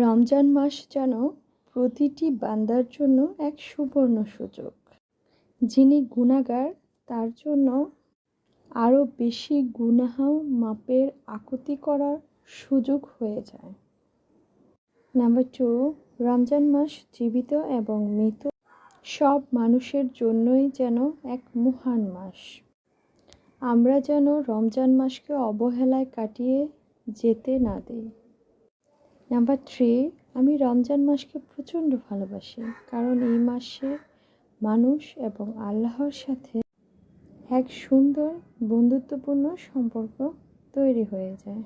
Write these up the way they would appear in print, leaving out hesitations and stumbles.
রমজান মাস যেন প্রতিটি বান্দার জন্য এক সুবর্ণ সুযোগ। যিনি গুনাহগার তার জন্য আরও বেশি গুনাহ মাপের আকুতি করার সুযোগ হয়ে যায়। নাম্বার 2, রমজান মাস জীবিত এবং মৃত সব মানুষের জন্যই যেন এক মহান মাস। আমরা যেন রমজান মাসকে অবহেলায় কাটিয়ে যেতে না দিই। নাম্বার 3, আমি রমজান মাসকে প্রচণ্ড ভালোবাসি, কারণ এই মাসে মানুষ এবং আল্লাহর সাথে এক সুন্দর বন্ধুত্বপূর্ণ সম্পর্ক তৈরি হয়ে যায়।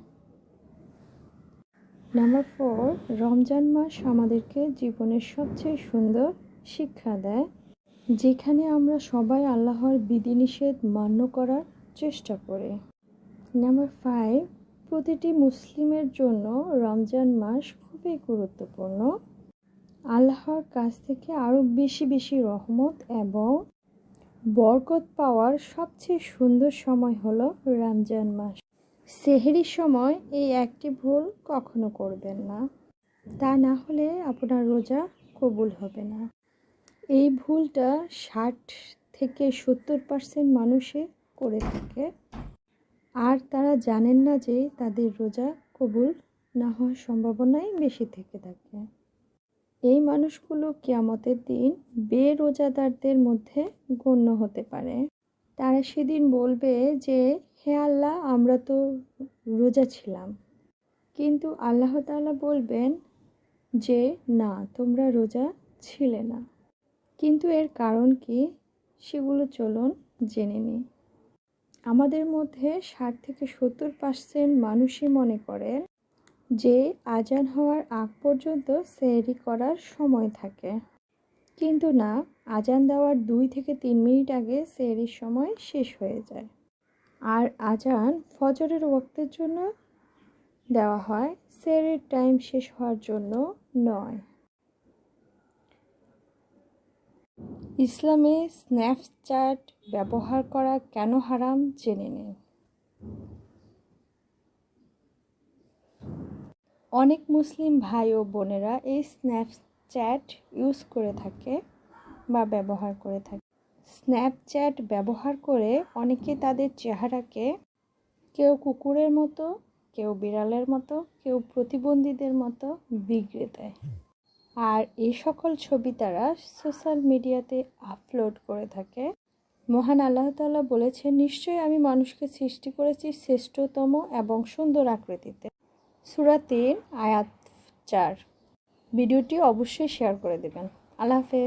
নাম্বার 4, রমজান মাস আমাদেরকে জীবনের সবচেয়ে সুন্দর শিক্ষা দেয়, যেখানে আমরা সবাই আল্লাহর বিধিনিষেধ মান্য করার চেষ্টা করি। নাম্বার 5, প্রতিটি মুসলিমের জন্য রমজান মাস খুবই গুরুত্বপূর্ণ। আল্লাহর কাছ থেকে আরও বেশি বেশি রহমত এবং বরকত পাওয়ার সবচেয়ে সুন্দর সময় হলো রমজান মাস। সেহরির সময় এই একটি ভুল কখনো করবেন না, তা না হলে আপনার রোজা কবুল হবে না। এই ভুলটা 60-70% মানুষে করে থাকে, আর তারা জানেন না যে তাদের রোজা কবুল না হওয়ার সম্ভাবনাই বেশি থেকে থাকে। এই মানুষগুলো কিয়ামতের দিন বেরোজাদারদের মধ্যে গণ্য হতে পারে। তারা সেদিন বলবে যে, হে আল্লাহ, আমরা তো রোজা ছিলাম। কিন্তু আল্লাহ তাআলা বলবেন যে, না, তোমরা রোজা ছিলে না। কিন্তু এর কারণ কি, সেগুলো চলুন জেনে নিই। আমাদের মধ্যে 60-70% মানুষই মনে করেন যে আজান হওয়ার আগ পর্যন্ত সেহরি করার সময় থাকে। কিন্তু না, আজান দেওয়ার 2-3 মিনিট আগে সেহরির সময় শেষ হয়ে যায়। আর আজান ফজরের ওয়াক্তের জন্য দেওয়া হয়, সেহরির টাইম শেষ হওয়ার জন্য নয়। ইসলামে স্ন্যাপচ্যাট ব্যবহার করা কেন হারাম জেনে নিন। অনেক মুসলিম ভাই ও বোনেরা এই স্ন্যাপচ্যাট ইউজ করে থাকে বা ব্যবহার করে থাকে। স্ন্যাপচ্যাট ব্যবহার করে অনেকে তাদের চেহারাকে কেউ কুকুরের মতো, কেউ বিড়ালের মতো, কেউ প্রতিবন্ধীদের মতো বিগড়ে দেয়। আর এই সকল ছবি তারা সোশ্যাল মিডিয়াতে আপলোড করে থাকে। মহান আল্লাহ তাআলা বলেছেন, নিশ্চয়ই আমি মানুষকে সৃষ্টি করেছি শ্রেষ্ঠতম এবং সুন্দর আকৃতিতে। সূরা 3 আয়াত 4। ভিডিওটি অবশ্যই শেয়ার করে দেবেন। আল্লাহ হাফেজ।